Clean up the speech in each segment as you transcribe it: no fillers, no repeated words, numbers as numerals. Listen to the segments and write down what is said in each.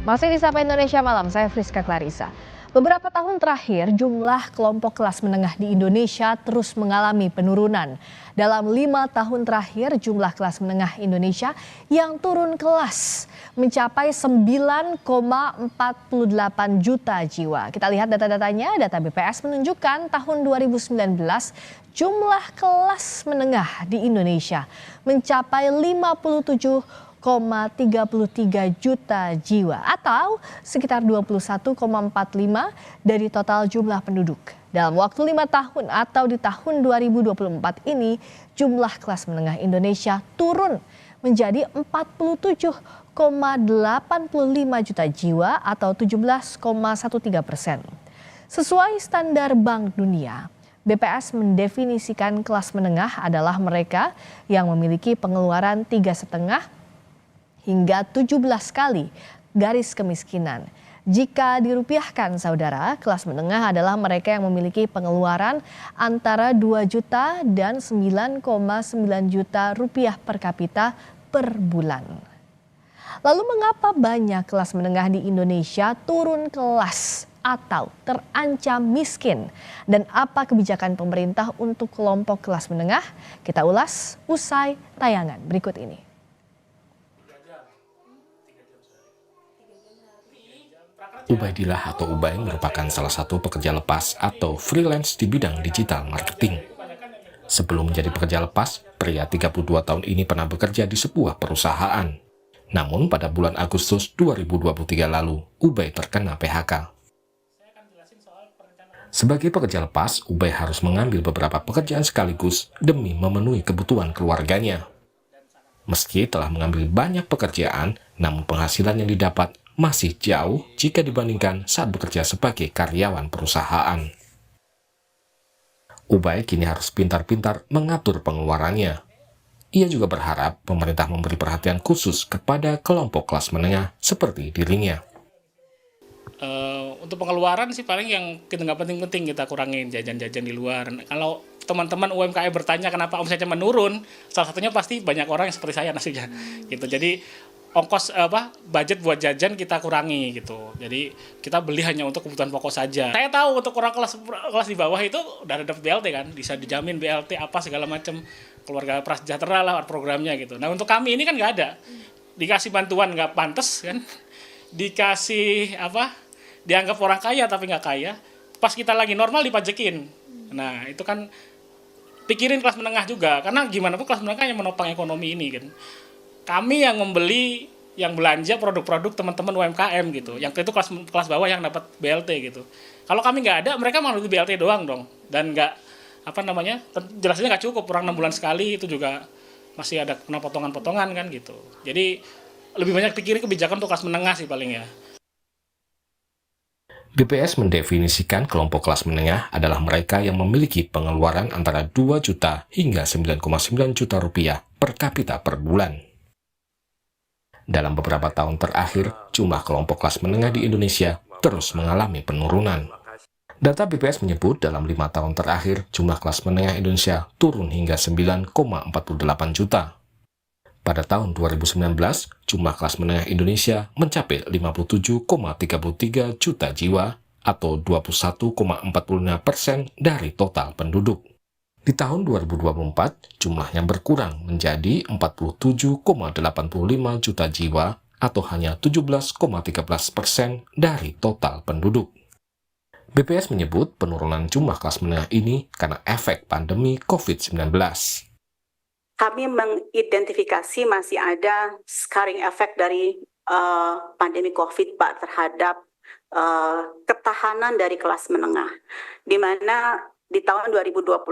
Masih di Sapa Indonesia Malam, saya Friska Clarissa. Beberapa tahun terakhir, jumlah kelompok kelas menengah di Indonesia terus mengalami penurunan. Dalam 5 tahun terakhir, jumlah kelas menengah Indonesia yang turun kelas mencapai 9,48 juta jiwa. Kita lihat data-datanya, data BPS menunjukkan tahun 2019, jumlah kelas menengah di Indonesia mencapai 57,33 juta jiwa atau sekitar 21,45 dari total jumlah penduduk. Dalam waktu 5 tahun atau di tahun 2024 ini, jumlah kelas menengah Indonesia turun menjadi 47,85 juta jiwa atau 17,13%. Sesuai standar Bank Dunia, BPS mendefinisikan kelas menengah adalah mereka yang memiliki pengeluaran 3,5 hingga 17 kali garis kemiskinan. Jika dirupiahkan saudara, kelas menengah adalah mereka yang memiliki pengeluaran antara 2 juta dan 9,9 juta rupiah per kapita per bulan. Lalu mengapa banyak kelas menengah di Indonesia turun kelas atau terancam miskin? Dan apa kebijakan pemerintah untuk kelompok kelas menengah? Kita ulas usai tayangan berikut ini. Ubaidillah atau Ubay merupakan salah satu pekerja lepas atau freelance di bidang digital marketing. Sebelum menjadi pekerja lepas, pria 32 tahun ini pernah bekerja di sebuah perusahaan. Namun pada bulan Agustus 2023 lalu, Ubay terkena PHK. Sebagai pekerja lepas, Ubay harus mengambil beberapa pekerjaan sekaligus demi memenuhi kebutuhan keluarganya. Meski telah mengambil banyak pekerjaan, namun penghasilan yang didapat masih jauh jika dibandingkan saat bekerja sebagai karyawan perusahaan. Ubay kini harus pintar-pintar mengatur pengeluarannya. Ia juga berharap pemerintah memberi perhatian khusus kepada kelompok kelas menengah seperti dirinya. Untuk pengeluaran sih paling yang kita nggak penting-penting kita kurangin jajan-jajan di luar. Kalau teman-teman UMKM bertanya kenapa omsetnya menurun, salah satunya pasti banyak orang yang seperti saya nasibnya gitu. Jadi ongkos budget buat jajan kita kurangi gitu. Jadi kita beli hanya untuk kebutuhan pokok saja. Saya tahu untuk orang kelas di bawah itu udah ada BLT kan, bisa dijamin BLT apa segala macam, keluarga prasejahtera lah programnya gitu. Nah untuk kami ini kan nggak ada, dikasih bantuan nggak pantas kan, dikasih dianggap orang kaya tapi nggak kaya. Pas kita lagi normal dipajekin. Nah itu kan pikirin kelas menengah juga, karena gimana pun kelas menengah yang menopang ekonomi ini kan. Kami yang membeli, yang belanja produk-produk teman-teman UMKM gitu. Yang itu kelas bawah yang dapat BLT gitu. Kalau kami nggak ada, mereka malah di BLT doang dong. Dan nggak, jelasnya nggak cukup. Kurang 6 bulan sekali itu juga masih ada kena potongan-potongan kan gitu. Jadi lebih banyak pikirin kebijakan untuk kelas menengah sih paling ya. BPS mendefinisikan kelompok kelas menengah adalah mereka yang memiliki pengeluaran antara 2 juta hingga 9,9 juta rupiah per kapita per bulan. Dalam beberapa tahun terakhir, jumlah kelompok kelas menengah di Indonesia terus mengalami penurunan. Data BPS menyebut dalam 5 tahun terakhir, jumlah kelas menengah Indonesia turun hingga 9,48 juta. Pada tahun 2019, jumlah kelas menengah Indonesia mencapai 57,33 juta jiwa atau 21,45% dari total penduduk. Di tahun 2024, jumlahnya berkurang menjadi 47,85 juta jiwa atau hanya 17,13% dari total penduduk. BPS menyebut penurunan jumlah kelas menengah ini karena efek pandemi COVID-19. Kami mengidentifikasi masih ada scarring effect dari pandemi COVID, Pak, terhadap ketahanan dari kelas menengah, di mana di tahun 2021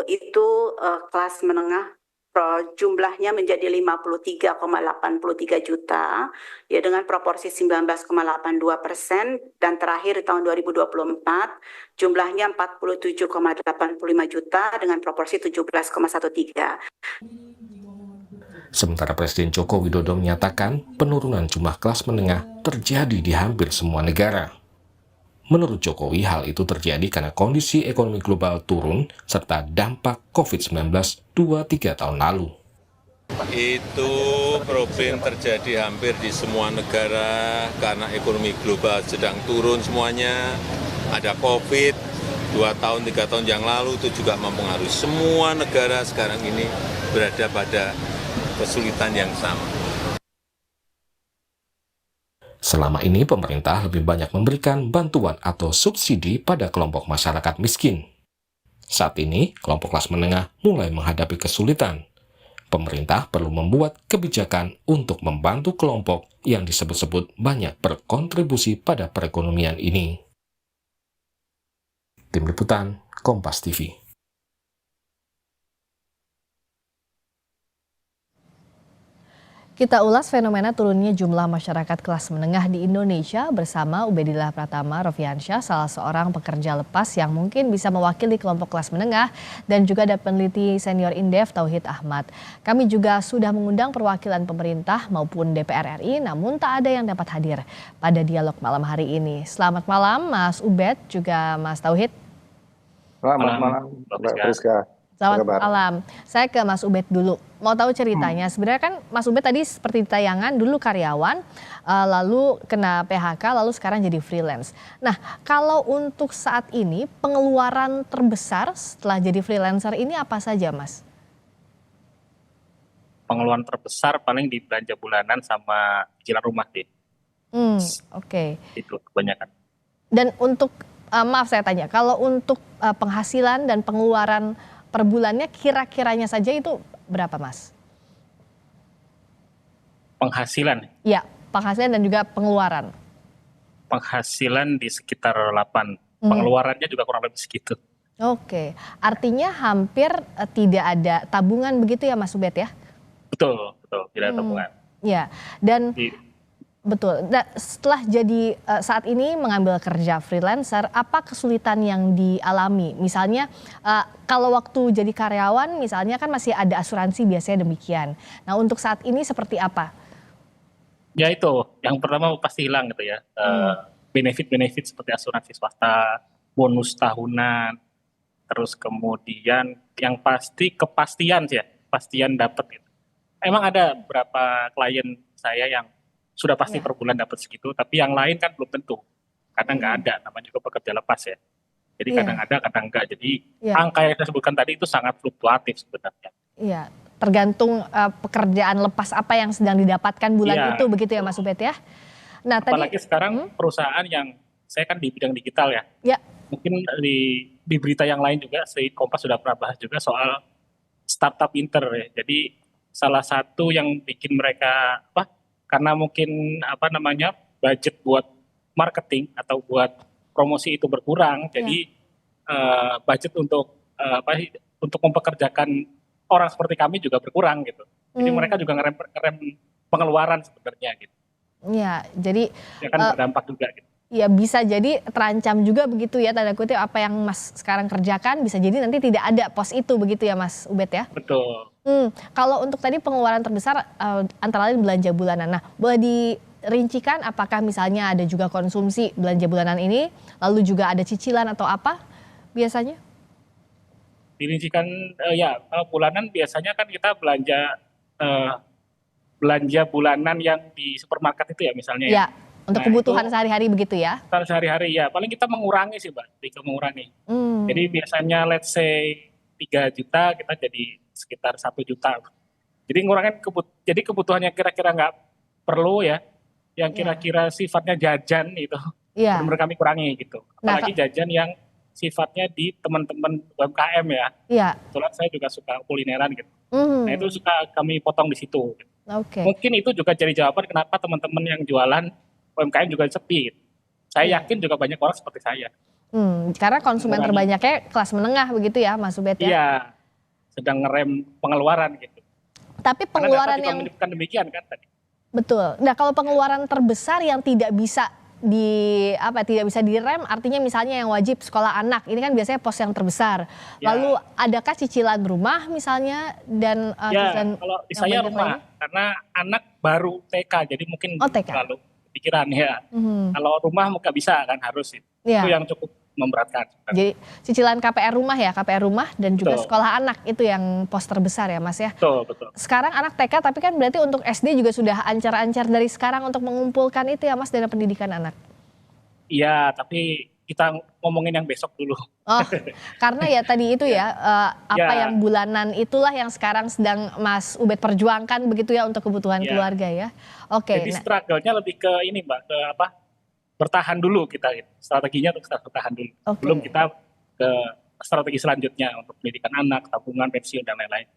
itu kelas menengah jumlahnya menjadi 53,83 juta ya dengan proporsi 19,82%, dan terakhir di tahun 2024 jumlahnya 47,85 juta dengan proporsi 17,13. Sementara Presiden Joko Widodo menyatakan penurunan jumlah kelas menengah terjadi di hampir semua negara. Menurut Jokowi, hal itu terjadi karena kondisi ekonomi global turun serta dampak COVID-19 2-3 tahun lalu. Itu problem terjadi hampir di semua negara karena ekonomi global sedang turun semuanya. Ada COVID 2 tahun, 3 tahun yang lalu itu juga mempengaruhi semua negara sekarang ini berada pada kesulitan yang sama. Selama ini pemerintah lebih banyak memberikan bantuan atau subsidi pada kelompok masyarakat miskin. Saat ini, kelompok kelas menengah mulai menghadapi kesulitan. Pemerintah perlu membuat kebijakan untuk membantu kelompok yang disebut-sebut banyak berkontribusi pada perekonomian ini. Tim Liputan, Kompas TV. Kita ulas fenomena turunnya jumlah masyarakat kelas menengah di Indonesia bersama Ubedillah Pratama Rofiansyah, salah seorang pekerja lepas yang mungkin bisa mewakili kelompok kelas menengah, dan juga ada peneliti senior Indef Tauhid Ahmad. Kami juga sudah mengundang perwakilan pemerintah maupun DPR RI, namun tak ada yang dapat hadir pada dialog malam hari ini. Selamat malam Mas Ubed, juga Mas Tauhid. Selamat malam, Mbak Priska. Selamat malam. Saya ke Mas Ubed dulu. Mau tahu ceritanya. Sebenarnya kan Mas Ubed tadi seperti di tayangan dulu karyawan, lalu kena PHK, lalu sekarang jadi freelance. Nah, kalau untuk saat ini pengeluaran terbesar setelah jadi freelancer ini apa saja, Mas? Pengeluaran terbesar paling di belanja bulanan sama cicilan rumah deh. Oke. Itu kebanyakan. Dan untuk, maaf saya tanya, kalau untuk penghasilan dan pengeluaran per bulannya kira-kiranya saja itu berapa, Mas? Penghasilan? Ya, penghasilan dan juga pengeluaran. Penghasilan di sekitar 8. Pengeluarannya juga kurang lebih segitu. Oke, artinya hampir tidak ada tabungan begitu ya Mas Ubed ya? Betul, tidak ada tabungan. Ya, dan betul. Nah, setelah jadi saat ini mengambil kerja freelancer, apa kesulitan yang dialami? Misalnya kalau waktu jadi karyawan misalnya kan masih ada asuransi, biasanya demikian. Nah, untuk saat ini seperti apa? Ya itu, yang pertama pasti hilang gitu ya. Benefit-benefit seperti asuransi swasta, bonus tahunan, terus kemudian yang pasti kepastian sih ya, kepastian dapat gitu. Emang ada beberapa klien saya yang sudah pasti per bulan dapat segitu, tapi yang lain kan belum tentu. Kadang nggak ada, namanya juga pekerja lepas ya. Jadi kadang ada, kadang enggak. Jadi angka yang saya sebutkan tadi itu sangat fluktuatif sebenarnya. Iya, tergantung pekerjaan lepas apa yang sedang didapatkan bulan itu, begitu ya Mas Ubed ya. Nah, apalagi tadi sekarang perusahaan yang, saya kan di bidang digital ya. Ya. Mungkin di berita yang lain juga, Kompas sudah pernah bahas juga soal startup Inter ya. Jadi salah satu yang bikin mereka karena mungkin budget buat marketing atau buat promosi itu berkurang, jadi budget untuk mempekerjakan orang seperti kami juga berkurang gitu. Jadi mereka juga ngerem pengeluaran sebenarnya gitu. Iya, jadi ya kan berdampak juga gitu. Ya bisa jadi terancam juga begitu ya, tanda kutip apa yang Mas sekarang kerjakan bisa jadi nanti tidak ada pos itu begitu ya Mas Ubed ya. Betul. Kalau untuk tadi pengeluaran terbesar antara lain belanja bulanan. Nah, boleh dirincikan apakah misalnya ada juga konsumsi belanja bulanan ini, lalu juga ada cicilan atau apa biasanya? Dirincikan ya, kalau bulanan biasanya kan kita belanja bulanan yang di supermarket itu ya misalnya ya. Untuk kebutuhan sehari-hari begitu ya? Sehari-hari ya, paling kita mengurangi sih Mbak, mengurangi. Jadi biasanya let's say 3 juta, kita jadi sekitar 1 juta. Jadi ngurangin jadi kebutuhannya kira-kira nggak perlu ya, yang kira-kira sifatnya jajan itu, benar-benar kami kurangi gitu. Apalagi jajan yang sifatnya di teman-teman UMKM ya. Kebetulan saya juga suka kulineran gitu. Nah itu suka kami potong di situ. Mungkin itu juga jadi jawaban kenapa teman-teman yang jualan UMKM juga sepi. Saya yakin juga banyak orang seperti saya. Karena konsumen terbanyaknya kelas menengah begitu ya Mas Ubed ya? Iya, sedang ngerem pengeluaran gitu. Tapi pengeluaran yang menunjukkan demikian kan tadi. Betul. Nah kalau pengeluaran terbesar yang tidak bisa direm, artinya misalnya yang wajib sekolah anak, ini kan biasanya pos yang terbesar. Lalu adakah cicilan rumah misalnya dan cicilan kalau saya rumah, karena anak baru TK, jadi mungkin terlalu pikiran ya. Kalau rumah nggak bisa kan harus itu yang memberatkan. Jadi cicilan KPR rumah ya, KPR rumah dan juga Betul. sekolah anak itu yang pos terbesar ya Mas ya. Betul. Sekarang anak TK tapi kan berarti untuk SD juga sudah ancar-ancar dari sekarang untuk mengumpulkan itu ya Mas, dana pendidikan anak. Iya, tapi kita ngomongin yang besok dulu. Oh, karena ya tadi itu ya, apa Ya. yang bulanan itulah yang sekarang sedang Mas Ubed perjuangkan begitu ya untuk kebutuhan Ya. keluarga ya. Oke, Jadi nah, struggle-nya lebih ke ini Mbak, ke apa? Bertahan dulu kita gitu. Strateginya untuk bertahan dulu. Oke. Belum kita ke strategi selanjutnya untuk pendidikan anak, tabungan, pensiun dan lain-lain.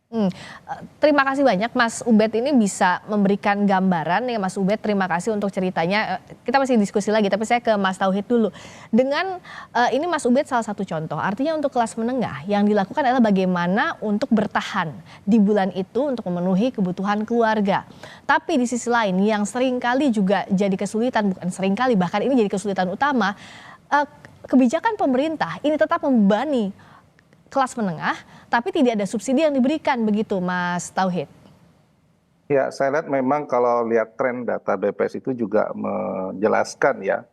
Terima kasih banyak Mas Ubed ini bisa memberikan gambaran ya Mas Ubed, terima kasih untuk ceritanya. Kita masih diskusi lagi tapi saya ke Mas Tauhid dulu. Dengan ini Mas Ubed salah satu contoh, artinya untuk kelas menengah yang dilakukan adalah bagaimana untuk bertahan di bulan itu untuk memenuhi kebutuhan keluarga. Tapi di sisi lain yang seringkali juga jadi kesulitan, bukan seringkali bahkan ini jadi kesulitan utama, kebijakan pemerintah ini tetap membebani kelas menengah, tapi tidak ada subsidi yang diberikan begitu, Mas Tauhid. Ya, saya lihat memang kalau lihat tren data BPS itu juga menjelaskan ya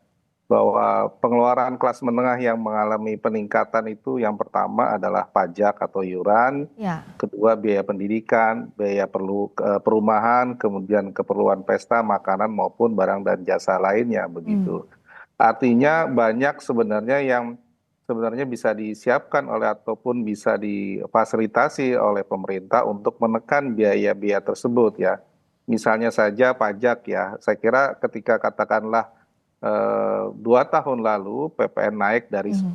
bahwa pengeluaran kelas menengah yang mengalami peningkatan itu yang pertama adalah pajak atau iuran, Ya, kedua biaya pendidikan, biaya perumahan, kemudian keperluan pesta, makanan maupun barang dan jasa lainnya begitu. Artinya banyak sebenarnya yang sebenarnya bisa disiapkan oleh ataupun bisa difasilitasi oleh pemerintah untuk menekan biaya-biaya tersebut ya. Misalnya saja pajak ya, saya kira ketika katakanlah 2 tahun lalu PPN naik dari 10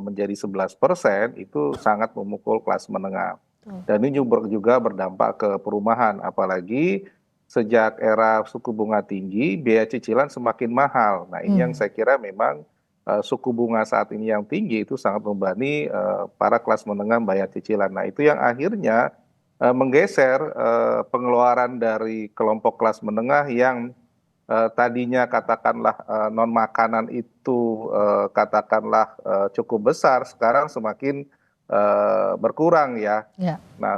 menjadi 11%, itu sangat memukul kelas menengah. Dan ini juga berdampak ke perumahan, apalagi sejak era suku bunga tinggi, biaya cicilan semakin mahal. Nah ini yang saya kira memang suku bunga saat ini yang tinggi itu sangat membebani para kelas menengah bayar cicilan. Nah itu yang akhirnya menggeser pengeluaran dari kelompok kelas menengah yang tadinya katakanlah non makanan itu katakanlah cukup besar, sekarang semakin berkurang ya. ya. Nah,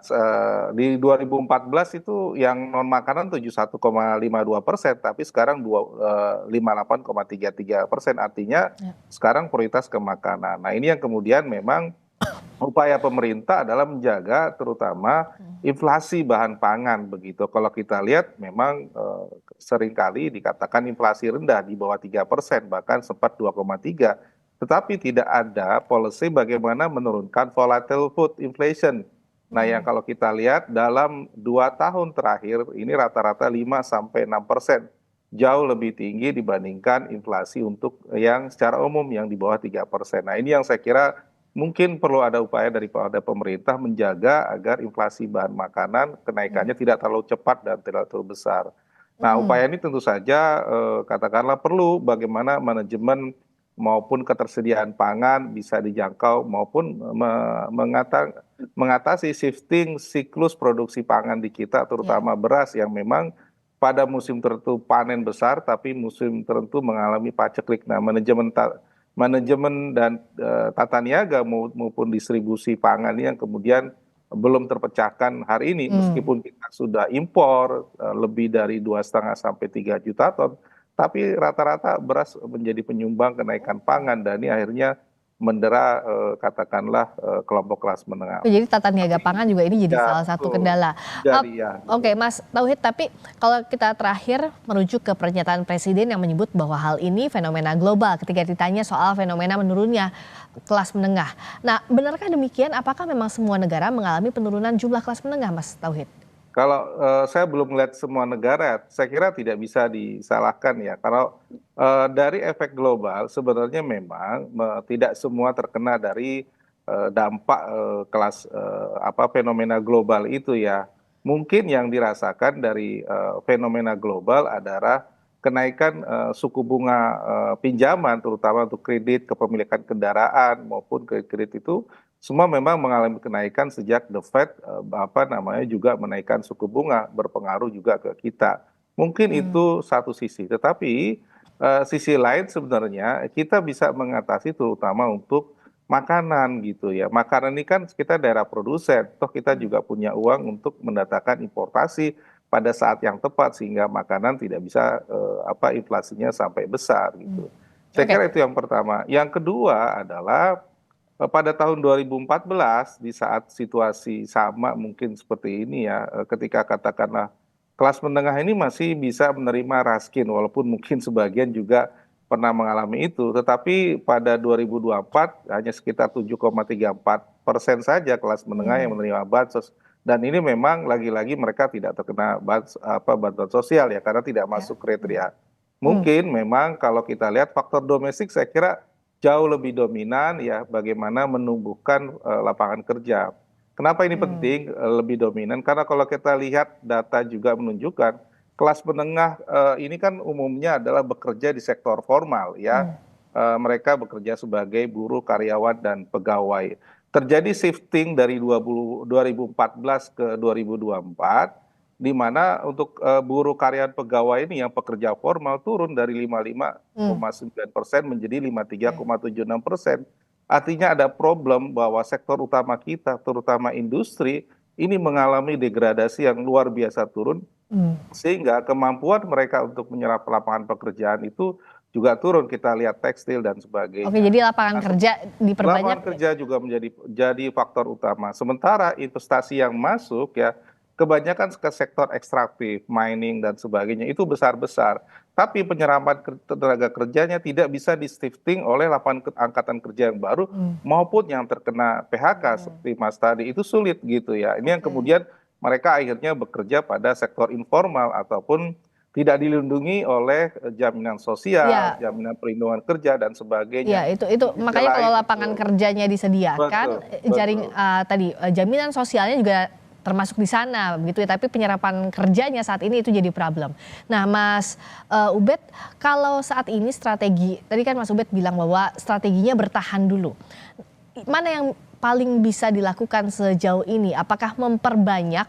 di 2014 itu yang non makanan 71,52%, tapi sekarang 58,33%. Artinya sekarang prioritas ke makanan. Nah, ini yang kemudian memang upaya pemerintah adalah menjaga terutama inflasi bahan pangan begitu. Kalau kita lihat memang seringkali dikatakan inflasi rendah di bawah 3%, bahkan sempat 2,3%. Tetapi tidak ada policy bagaimana menurunkan volatile food inflation. Nah yang kalau kita lihat dalam 2 tahun terakhir ini rata-rata 5-6%. Jauh lebih tinggi dibandingkan inflasi untuk yang secara umum yang di bawah 3%. Nah ini yang saya kira mungkin perlu ada upaya daripada pemerintah menjaga agar inflasi bahan makanan kenaikannya tidak terlalu cepat dan tidak terlalu besar. Nah upaya ini tentu saja katakanlah perlu bagaimana manajemen maupun ketersediaan pangan bisa dijangkau maupun mengatasi shifting siklus produksi pangan di kita terutama beras yang memang pada musim tertentu panen besar tapi musim tertentu mengalami paceklik. Nah manajemen dan tata niaga maupun distribusi pangan yang kemudian belum terpecahkan hari ini meskipun kita sudah impor lebih dari 2,5 sampai 3 juta ton. Tapi rata-rata beras menjadi penyumbang kenaikan pangan dan ini akhirnya mendera katakanlah kelompok kelas menengah. Jadi tata niaga pangan juga ini jadi Ya, salah satu kendala. Jadi, ya, Oke, Mas Tauhid, tapi kalau kita terakhir merujuk ke pernyataan Presiden yang menyebut bahwa hal ini fenomena global ketika ditanya soal fenomena menurunnya kelas menengah. Nah, benarkah demikian? Apakah memang semua negara mengalami penurunan jumlah kelas menengah, Mas Tauhid? Kalau saya belum melihat semua negara, saya kira tidak bisa disalahkan ya. Kalau dari efek global sebenarnya memang tidak semua terkena dari dampak kelas fenomena global itu ya. Mungkin yang dirasakan dari fenomena global adalah kenaikan suku bunga pinjaman terutama untuk kredit kepemilikan kendaraan maupun kredit itu semua memang mengalami kenaikan sejak The Fed juga menaikkan suku bunga berpengaruh juga ke kita. Mungkin itu satu sisi, tetapi sisi lain sebenarnya kita bisa mengatasi terutama untuk makanan gitu ya. Makanan ini kan kita daerah produsen, toh kita juga punya uang untuk mendatangkan importasi pada saat yang tepat sehingga makanan tidak bisa inflasinya sampai besar gitu. Saya Oke. kira itu yang pertama. Yang kedua adalah pada tahun 2014 di saat situasi sama mungkin seperti ini ya, ketika katakanlah kelas menengah ini masih bisa menerima raskin walaupun mungkin sebagian juga pernah mengalami itu, tetapi pada 2024 hanya sekitar 7,34% saja kelas menengah yang menerima bansos. Dan ini memang lagi-lagi mereka tidak terkena bantuan sosial ya karena tidak Ya. masuk kriteria. Hmm. Mungkin memang kalau kita lihat faktor domestik saya kira jauh lebih dominan ya bagaimana menumbuhkan lapangan kerja. Kenapa ini penting lebih dominan? Karena kalau kita lihat data juga menunjukkan kelas menengah ini kan umumnya adalah bekerja di sektor formal ya. Mereka bekerja sebagai buruh, karyawan dan pegawai. Terjadi shifting dari 2014 ke 2024 di mana untuk buruh karyawan pegawai ini yang pekerja formal turun dari 55,9% menjadi 53,76%. Artinya ada problem bahwa sektor utama kita, terutama industri, ini mengalami degradasi yang luar biasa turun, sehingga kemampuan mereka untuk menyerap lapangan pekerjaan itu juga turun. Kita lihat tekstil dan Oke, sebagainya. jadi lapangan Nah, kerja diperbanyak. lapangan kerja juga jadi faktor utama. Sementara investasi yang masuk ya kebanyakan ke sektor ekstraktif, mining dan sebagainya itu besar-besar. Tapi penyerapan tenaga kerjanya tidak bisa di-shifting oleh lapangan angkatan kerja yang baru maupun yang terkena PHK seperti Mas tadi itu sulit gitu ya. Ini yang Oke. kemudian mereka akhirnya bekerja pada sektor informal ataupun tidak dilindungi oleh jaminan sosial, Ya, jaminan perlindungan kerja dan sebagainya. ya itu Di sisi makanya kalau lain lapangan betul, kerjanya disediakan, betul, jaring betul. tadi jaminan sosialnya juga termasuk di sana begitu ya, tapi penyerapan kerjanya saat ini itu jadi problem. Nah, Mas Ubed, kalau saat ini strategi, tadi kan Mas Ubed bilang bahwa strateginya bertahan dulu. Mana yang paling bisa dilakukan sejauh ini? Apakah memperbanyak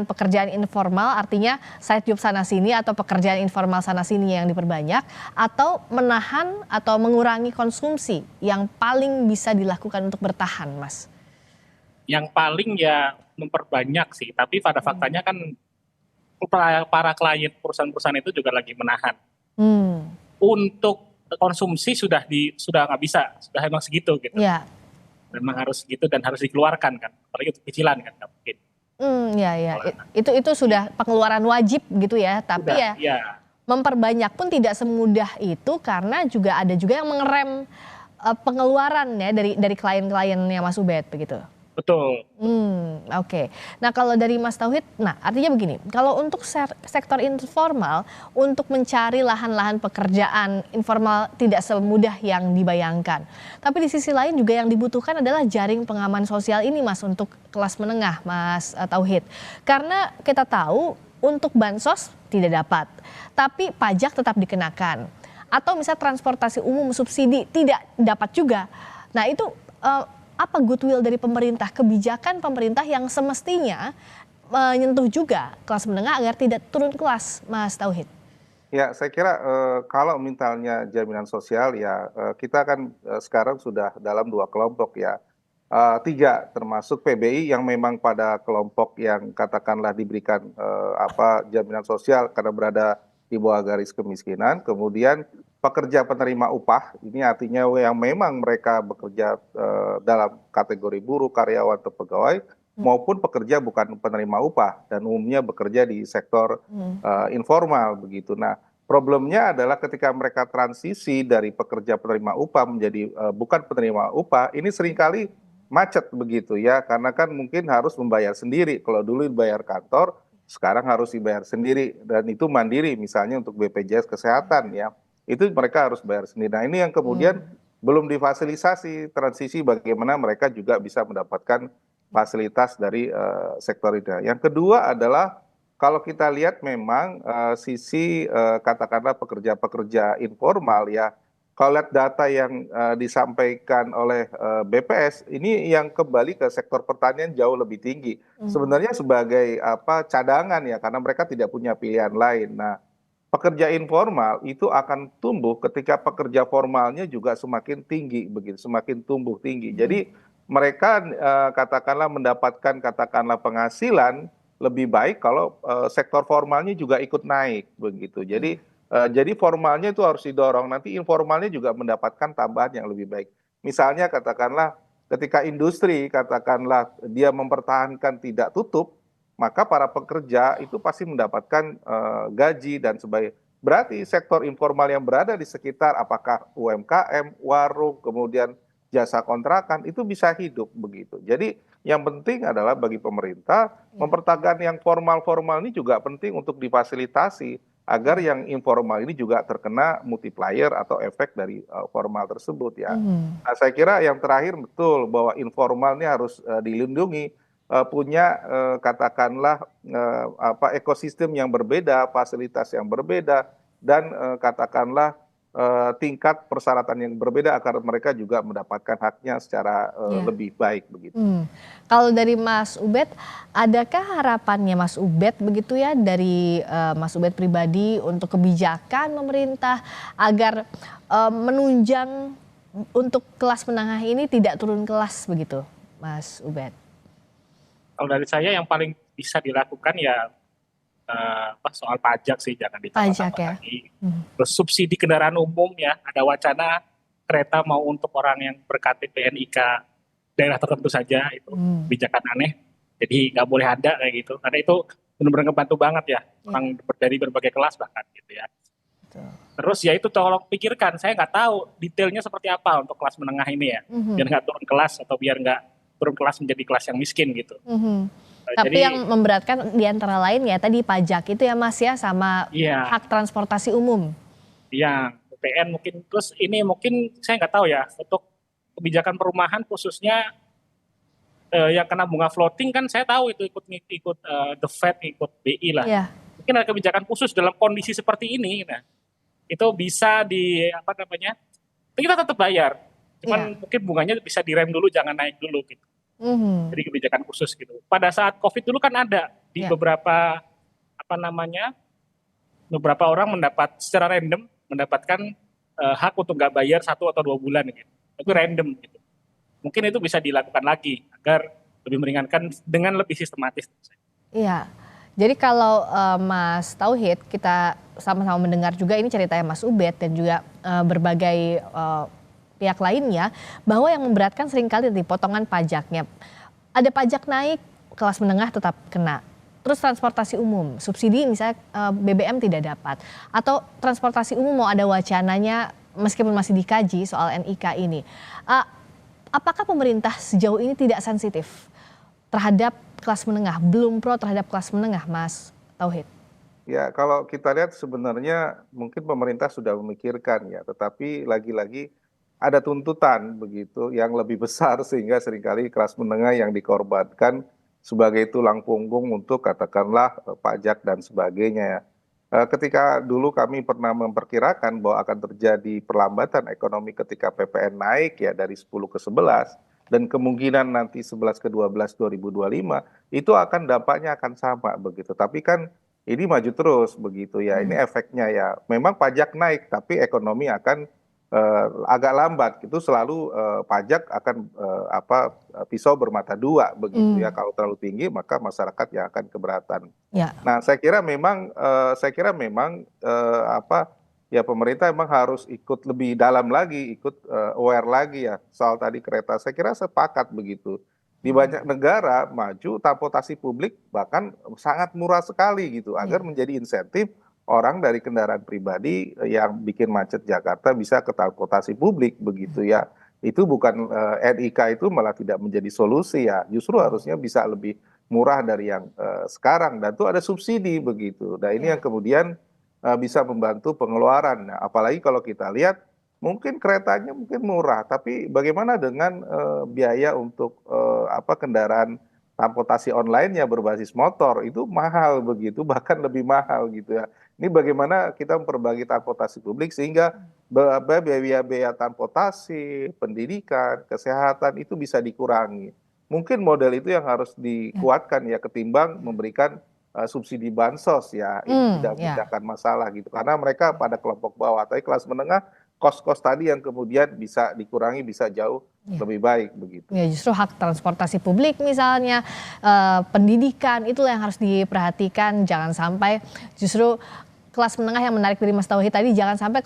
pekerjaan informal, artinya side job sana sini atau pekerjaan informal sana sini yang diperbanyak, atau menahan atau mengurangi konsumsi yang paling bisa dilakukan untuk bertahan, Mas? Yang paling ya memperbanyak sih, tapi pada faktanya kan para klien perusahaan-perusahaan itu juga lagi menahan. Untuk konsumsi sudah nggak bisa, sudah emang segitu gitu. Ya. Memang harus segitu dan harus dikeluarkan kan, apalagi untuk cicilan kan nggak mungkin. Ya. Itu sudah pengeluaran wajib gitu ya, tapi Udah, ya memperbanyak pun tidak semudah itu karena ada juga yang mengerem pengeluaran ya dari klien-kliennya Mas Ubed begitu. Betul. Oke. Nah, kalau dari Mas Tauhid, artinya begini, kalau untuk sektor informal, untuk mencari lahan-lahan pekerjaan informal tidak semudah yang dibayangkan. Tapi di sisi lain juga yang dibutuhkan adalah jaring pengaman sosial ini, Mas, untuk kelas menengah, Mas Tauhid. Karena kita tahu untuk bansos tidak dapat, tapi pajak tetap dikenakan. Atau misalnya transportasi umum subsidi tidak dapat juga. Nah, itu apa goodwill dari pemerintah, kebijakan pemerintah yang semestinya menyentuh juga kelas menengah agar tidak turun kelas, Mas Tauhid? Ya, saya kira kalau misalnya jaminan sosial ya kita kan sekarang sudah dalam 2 kelompok ya. 3 termasuk PBI yang memang pada kelompok yang katakanlah diberikan jaminan sosial karena berada di bawah garis kemiskinan. Kemudian pekerja penerima upah, ini artinya yang memang mereka bekerja dalam kategori buruh, karyawan atau pegawai, maupun pekerja bukan penerima upah dan umumnya bekerja di sektor informal begitu. Nah, problemnya adalah ketika mereka transisi dari pekerja penerima upah menjadi bukan penerima upah, ini seringkali macet begitu ya, karena kan mungkin harus membayar sendiri. Kalau dulu dibayar kantor, sekarang harus dibayar sendiri dan itu mandiri, misalnya untuk BPJS Kesehatan ya, itu mereka harus bayar sendiri. Nah, ini yang kemudian belum difasilitasi transisi bagaimana mereka juga bisa mendapatkan fasilitas dari sektor itu. Yang kedua adalah kalau kita lihat memang sisi katakanlah pekerja-pekerja informal ya, kalau lihat data yang disampaikan oleh BPS, ini yang kembali ke sektor pertanian jauh lebih tinggi. Sebenarnya sebagai cadangan ya, karena mereka tidak punya pilihan lain. Nah, pekerja informal itu akan tumbuh ketika pekerja formalnya juga semakin tinggi, begitu, semakin tumbuh tinggi. Jadi mereka katakanlah mendapatkan penghasilan lebih baik kalau sektor formalnya juga ikut naik, begitu. Jadi Jadi formalnya itu harus didorong, nanti informalnya juga mendapatkan tambahan yang lebih baik. Misalnya katakanlah ketika industri katakanlah dia mempertahankan tidak tutup, maka para pekerja itu pasti mendapatkan gaji dan sebagainya. Berarti sektor informal yang berada di sekitar apakah UMKM, warung, kemudian jasa kontrakan itu bisa hidup begitu. Jadi yang penting adalah bagi pemerintah mempertahankan yang formal-formal ini juga penting untuk difasilitasi agar yang informal ini juga terkena multiplier atau efek dari formal tersebut ya. Nah, saya kira yang terakhir betul bahwa informal ini harus dilindungi, punya katakanlah ekosistem yang berbeda, fasilitas yang berbeda, dan katakanlah tingkat persyaratan yang berbeda agar mereka juga mendapatkan haknya secara lebih baik begitu. Kalau dari Mas Ubed, adakah harapannya Mas Ubed begitu ya dari Mas Ubed pribadi untuk kebijakan pemerintah agar menunjang untuk kelas menengah ini tidak turun kelas begitu, Mas Ubed? Kalau dari saya yang paling bisa dilakukan ya soal pajak sih, jangan ditambah-tambah Pajak ya. lagi. Terus subsidi kendaraan umum ya, ada wacana kereta mau untuk orang yang berKTP NIK daerah tertentu saja, itu kebijakan aneh. Jadi nggak boleh ada kayak gitu, karena itu benar-benar ngebantu banget ya, orang dari berbagai kelas bahkan gitu ya. Terus ya itu tolong pikirkan, saya nggak tahu detailnya seperti apa untuk kelas menengah ini ya, biar nggak turun kelas atau biar nggak turun kelas menjadi kelas yang miskin gitu. Tapi yang memberatkan di antara lain ya tadi pajak itu ya Mas ya, sama hak transportasi umum. Iya, PPN mungkin. Terus ini mungkin saya nggak tahu ya, untuk kebijakan perumahan khususnya yang kena bunga floating kan saya tahu itu ikut The Fed, ikut BI lah. Iya. Mungkin ada kebijakan khusus dalam kondisi seperti ini, nah itu bisa kita tetap bayar. Cuman mungkin bunganya bisa direm dulu, jangan naik dulu gitu. Jadi kebijakan khusus gitu. Pada saat COVID dulu kan ada di beberapa beberapa orang secara random mendapatkan hak untuk nggak bayar 1 atau 2 bulan gitu. Itu random gitu. Mungkin itu bisa dilakukan lagi agar lebih meringankan dengan lebih sistematis. Iya. Jadi kalau Mas Tauhid, kita sama-sama mendengar juga ini ceritanya Mas Ubed dan juga berbagai pihak lainnya, bahwa yang memberatkan seringkali di potongan pajaknya. Ada pajak naik, kelas menengah tetap kena. Terus transportasi umum, subsidi misalnya BBM tidak dapat. Atau transportasi umum mau ada wacananya meskipun masih dikaji soal NIK ini. Apakah pemerintah sejauh ini tidak sensitif terhadap kelas menengah, belum pro terhadap kelas menengah, Mas Tauhid? Ya, kalau kita lihat sebenarnya mungkin pemerintah sudah memikirkan ya, tetapi lagi-lagi ada tuntutan begitu yang lebih besar sehingga seringkali kelas menengah yang dikorbankan sebagai tulang punggung untuk katakanlah pajak dan sebagainya ya. Ketika dulu kami pernah memperkirakan bahwa akan terjadi perlambatan ekonomi ketika PPN naik ya dari 10 ke 11 dan kemungkinan nanti 11 ke 12 2025 itu akan dampaknya akan sama begitu. Tapi kan ini maju terus begitu ya. Ini efeknya ya. Memang pajak naik tapi ekonomi akan agak lambat. Itu selalu pajak akan pisau bermata dua begitu ya. Kalau terlalu tinggi maka masyarakat yang akan keberatan. Nah, saya kira memang ya pemerintah memang harus ikut lebih dalam lagi, ikut aware lagi ya soal tadi kereta. Saya kira sepakat begitu. Di banyak negara maju transportasi publik bahkan sangat murah sekali gitu agar menjadi insentif orang dari kendaraan pribadi yang bikin macet Jakarta bisa ke transportasi publik begitu ya. Itu bukan NIK itu malah tidak menjadi solusi ya. Justru harusnya bisa lebih murah dari yang sekarang dan itu ada subsidi begitu. Nah ini yang kemudian bisa membantu pengeluaran. Nah, apalagi kalau kita lihat mungkin keretanya mungkin murah, tapi bagaimana dengan biaya untuk kendaraan transportasi online-nya berbasis motor itu mahal begitu, bahkan lebih mahal gitu ya. Ini bagaimana kita memperbaiki transportasi publik sehingga biaya transportasi, pendidikan, kesehatan itu bisa dikurangi. Mungkin model itu yang harus dikuatkan ya ketimbang memberikan subsidi bansos ya, itu tidak menjadikan masalah gitu. Karena mereka pada kelompok bawah, tapi kelas menengah kos-kos tadi yang kemudian bisa dikurangi bisa jauh lebih baik begitu. Ya justru hak transportasi publik misalnya, pendidikan itulah yang harus diperhatikan, jangan sampai justru kelas menengah yang menarik dari Mas Tauhid tadi, jangan sampai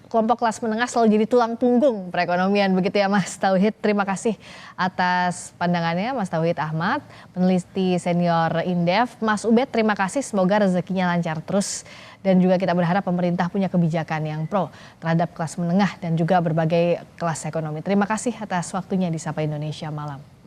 kelompok kelas menengah selalu jadi tulang punggung perekonomian, begitu ya Mas Tauhid. Terima kasih atas pandangannya Mas Tauhid Ahmad, peneliti senior Indef. Mas Ubed, terima kasih, semoga rezekinya lancar terus. Dan juga kita berharap pemerintah punya kebijakan yang pro terhadap kelas menengah dan juga berbagai kelas ekonomi. Terima kasih atas waktunya di Sapa Indonesia Malam.